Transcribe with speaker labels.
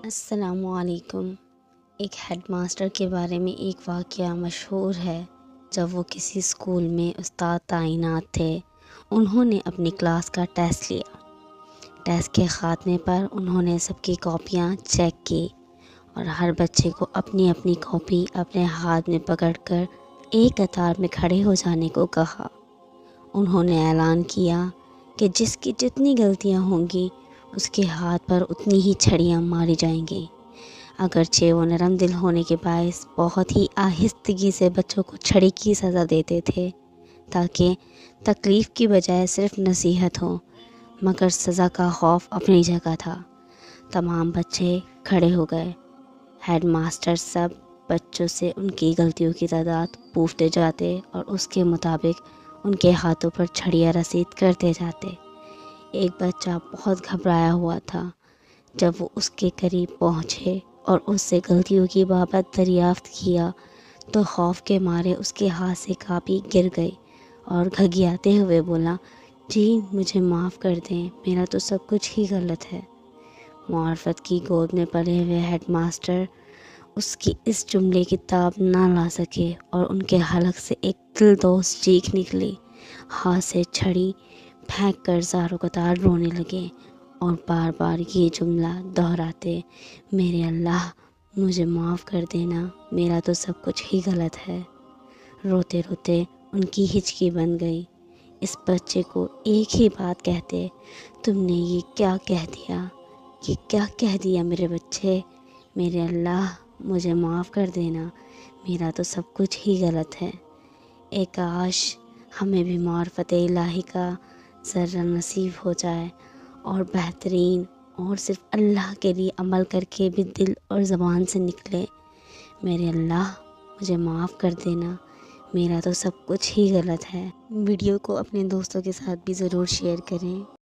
Speaker 1: السلام علیکم۔ ایک ہیڈ ماسٹر کے بارے میں ایک واقعہ مشہور ہے۔ جب وہ کسی اسکول میں استاد تعینات تھے، انہوں نے اپنی کلاس کا ٹیسٹ لیا۔ ٹیسٹ کے خاتمے پر انہوں نے سب کی کاپیاں چیک کی اور ہر بچے کو اپنی اپنی کاپی اپنے ہاتھ میں پکڑ کر ایک قطار میں کھڑے ہو جانے کو کہا۔ انہوں نے اعلان کیا کہ جس کی جتنی غلطیاں ہوں گی اس کے ہاتھ پر اتنی ہی چھڑیاں ماری جائیں گی۔ اگرچہ وہ نرم دل ہونے کے باعث بہت ہی آہستگی سے بچوں کو چھڑی کی سزا دیتے تھے تاکہ تکلیف کی بجائے صرف نصیحت ہو، مگر سزا کا خوف اپنی جگہ تھا۔ تمام بچے کھڑے ہو گئے۔ ہیڈ ماسٹر سب بچوں سے ان کی غلطیوں کی تعداد پوچھتے جاتے اور اس کے مطابق ان کے ہاتھوں پر چھڑیاں رسید کرتے جاتے۔ ایک بچہ بہت گھبرایا ہوا تھا۔ جب وہ اس کے قریب پہنچے اور اس سے غلطیوں کی بابت دریافت کیا تو خوف کے مارے اس کے ہاتھ سے کاپی گر گئی اور گھگیاتے ہوئے بولا، جی مجھے معاف کر دیں، میرا تو سب کچھ ہی غلط ہے۔ معرفت کی گود میں پلے ہوئے ہیڈ ماسٹر اس کی اس جملے کی تاب نہ لا سکے اور ان کے حلق سے ایک دلدوز چیخ نکلی۔ ہاتھ سے چھڑی پھینک کر زاروں قطار رونے لگے اور بار بار یہ جملہ دہراتے، میرے اللہ مجھے معاف کر دینا، میرا تو سب کچھ ہی غلط ہے۔ روتے روتے ان کی ہچکی بن گئی۔ اس بچے کو ایک ہی بات کہتے، تم نے یہ کیا کہہ دیا، یہ کیا کہہ دیا میرے بچے، میرے اللہ مجھے معاف کر دینا، میرا تو سب کچھ ہی غلط ہے۔ اے کاش ہمیں بھی معرفت الہی کا ذرہ نصیب ہو جائے اور بہترین اور صرف اللہ کے لیے عمل کر کے بھی دل اور زبان سے نکلے، میرے اللہ مجھے معاف کر دینا، میرا تو سب کچھ ہی غلط ہے۔ ویڈیو کو اپنے دوستوں کے ساتھ بھی ضرور شیئر کریں۔